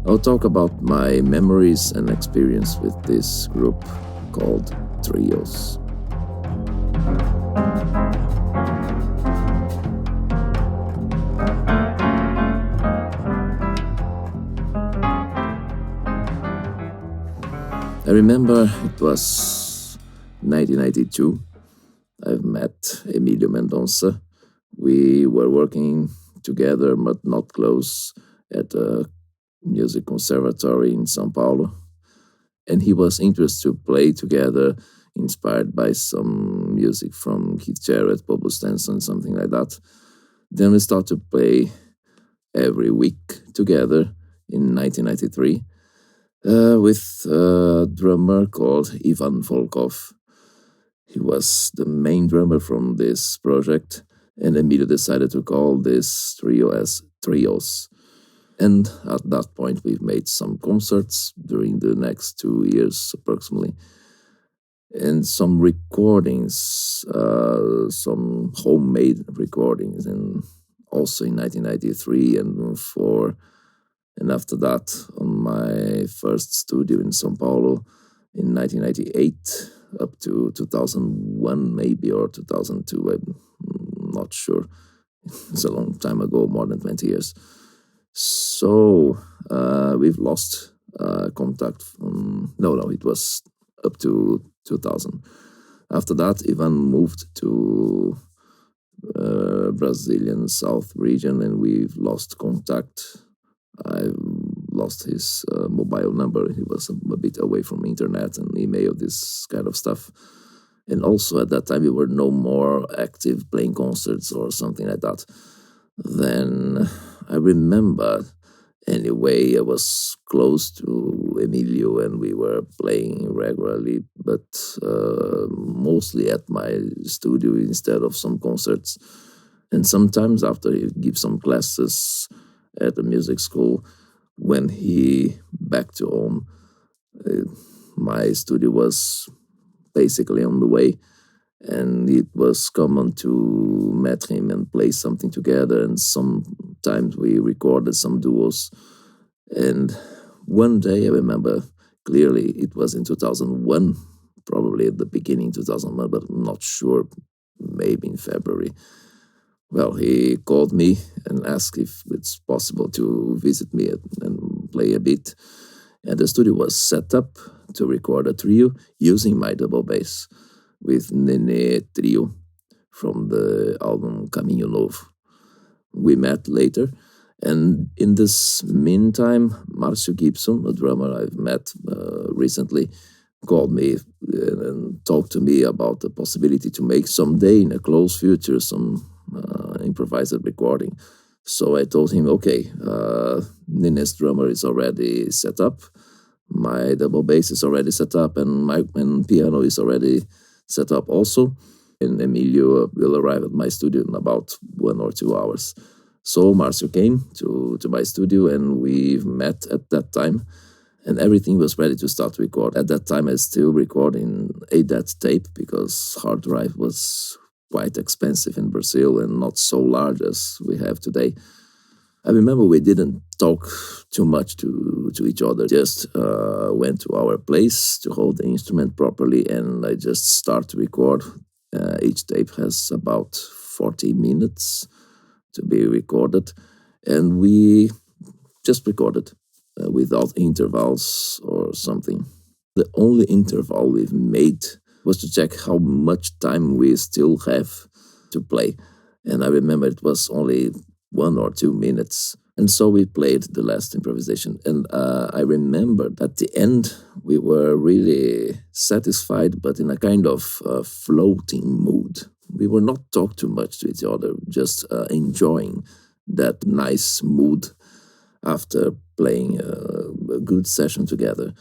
I'll talk about my memories and experience with this group called Triozz. I remember it was 1992. I've met Emilio Mendonça. We were working together, but not close, at a music conservatory in São Paulo. And he was interested to play together, inspired by some music from Keith Jarrett, Bob Stenson, something like that. Then we started to play every week together in 1993 with a drummer called Ivan Volkov. He was the main drummer from this project, and Emilio decided to call this trio as Triozz. And at that point, we've made some concerts during the next 2 years, approximately, and some recordings, some homemade recordings, and also in 1993 and 4. And after that, on my first studio in São Paulo in 1998, up to 2001 maybe, or 2002, I'm not sure. It's a long time ago, more than 20 years. So we've lost contact from, no, it was up to 2000. After that, Ivan moved to Brazilian South region, and we've lost contact. I lost his mobile number. He was a bit away from internet and email, this kind of stuff. And also at that time, we were no more active playing concerts or something like that. Then I remember, anyway, I was close to Emilio and we were playing regularly, but mostly at my studio instead of some concerts. And sometimes after he gives some classes at the music school, when he back to home, my studio was basically on the way, and it was common to meet him and play something together, and sometimes we recorded some duos. And one day, I remember clearly, it was in 2001, probably at the beginning 2001, but I'm not sure, maybe in February. Well, he called me and asked if it's possible to visit me and play a bit. And the studio was set up to record a trio using my double bass with Nene Trio from the album Caminho Novo. We met later, and in this meantime, Marcio Gibson, a drummer I've met recently, called me and talked to me about the possibility to make someday in a close future some improvised recording. So I told him, okay, Nene's drummer is already set up, my double bass is already set up, and my piano is already set up also, and Emilio will arrive at my studio in about 1 or 2 hours. So Marcio came to my studio, and we met at that time, and everything was ready to start to record. At that time, I still record in ADAT tape because hard drive was quite expensive in Brazil and not so large as we have today. I remember we didn't talk too much to each other, just went to our place to hold the instrument properly, and I just start to record. Each tape has about 40 minutes to be recorded, and we just recorded without intervals or something. The only interval we've made was to check how much time we still have to play. And I remember it was only 1 or 2 minutes. And so we played the last improvisation. And I remember at the end, we were really satisfied, but in a kind of floating mood. We were not talking too much to each other, just enjoying that nice mood after playing a good session together.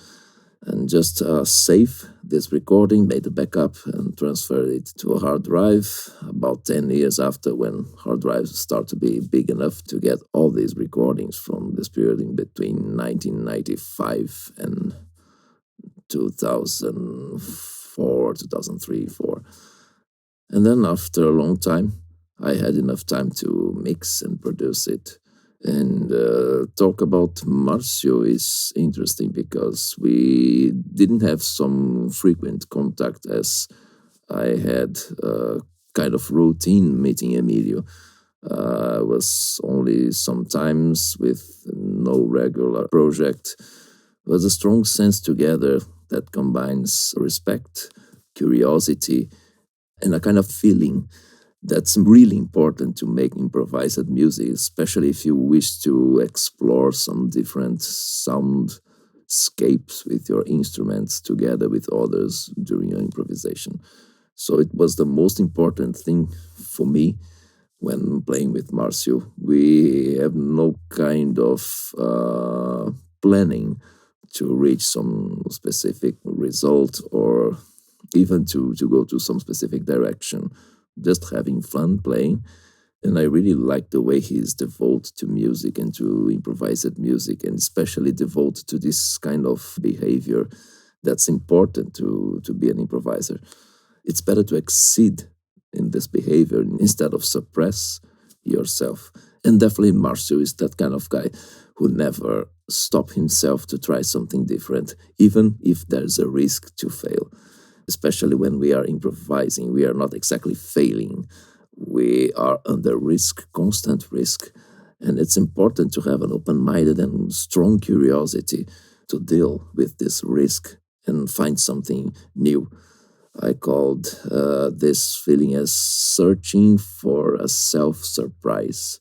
And just save this recording, made a backup, and transferred it to a hard drive about 10 years after, when hard drives start to be big enough to get all these recordings from this period in between 1995 and 2004, 2003, 4. And then after a long time, I had enough time to mix and produce it. And talk about Marcio is interesting because we didn't have some frequent contact as I had kind of routine meeting Emilio. Was only sometimes with no regular project. Was a strong sense together that combines respect, curiosity, and a kind of feeling that's really important to make improvised music, especially if you wish to explore some different soundscapes with your instruments together with others during your improvisation. So it was the most important thing for me when playing with Marcio. We have no kind of planning to reach some specific result or even to go to some specific direction. Just having fun playing. And I really like the way he's devoted to music and to improvised music, and especially devoted to this kind of behavior that's important to be an improviser. It's better to exceed in this behavior instead of suppress yourself. And definitely Marcio is that kind of guy who never stop himself to try something different, even if there's a risk to fail. Especially when we are improvising, we are not exactly failing. We are under risk, constant risk. And it's important to have an open-minded and strong curiosity to deal with this risk and find something new. I called this feeling as searching for a self-surprise.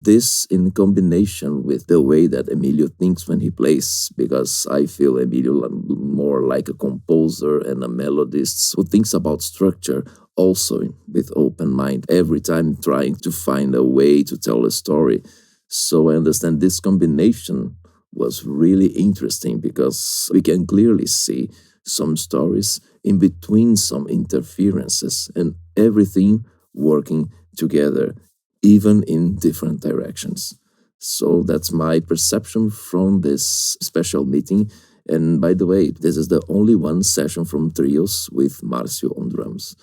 This in combination with the way that Emilio thinks when he plays, because I feel Emilio more like a composer and a melodist who thinks about structure also with open mind, every time trying to find a way to tell a story. So I understand this combination was really interesting because we can clearly see some stories in between some interferences and everything working together, even in different directions. So that's my perception from this special meeting. And by the way, this is the only one session from Triozz with Marcio on drums.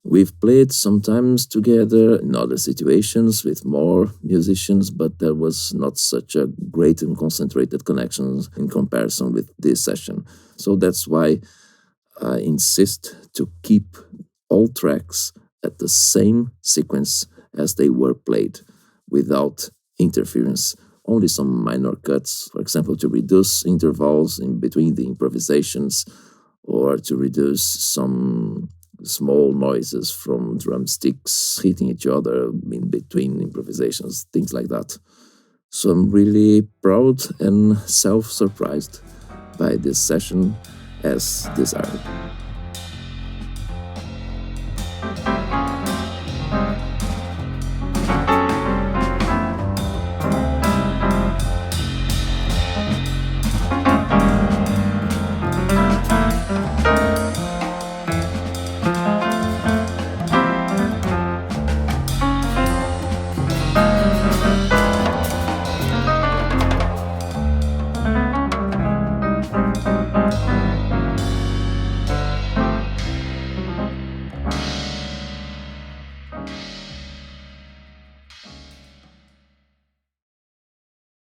We've played sometimes together in other situations with more musicians, but there was not such a great and concentrated connection in comparison with this session. So that's why I insist to keep all tracks at the same sequence as they were played, without interference. Only some minor cuts, for example, to reduce intervals in between the improvisations, or to reduce some small noises from drumsticks hitting each other in between improvisations, things like that. So I'm really proud and self-surprised by this session as desired.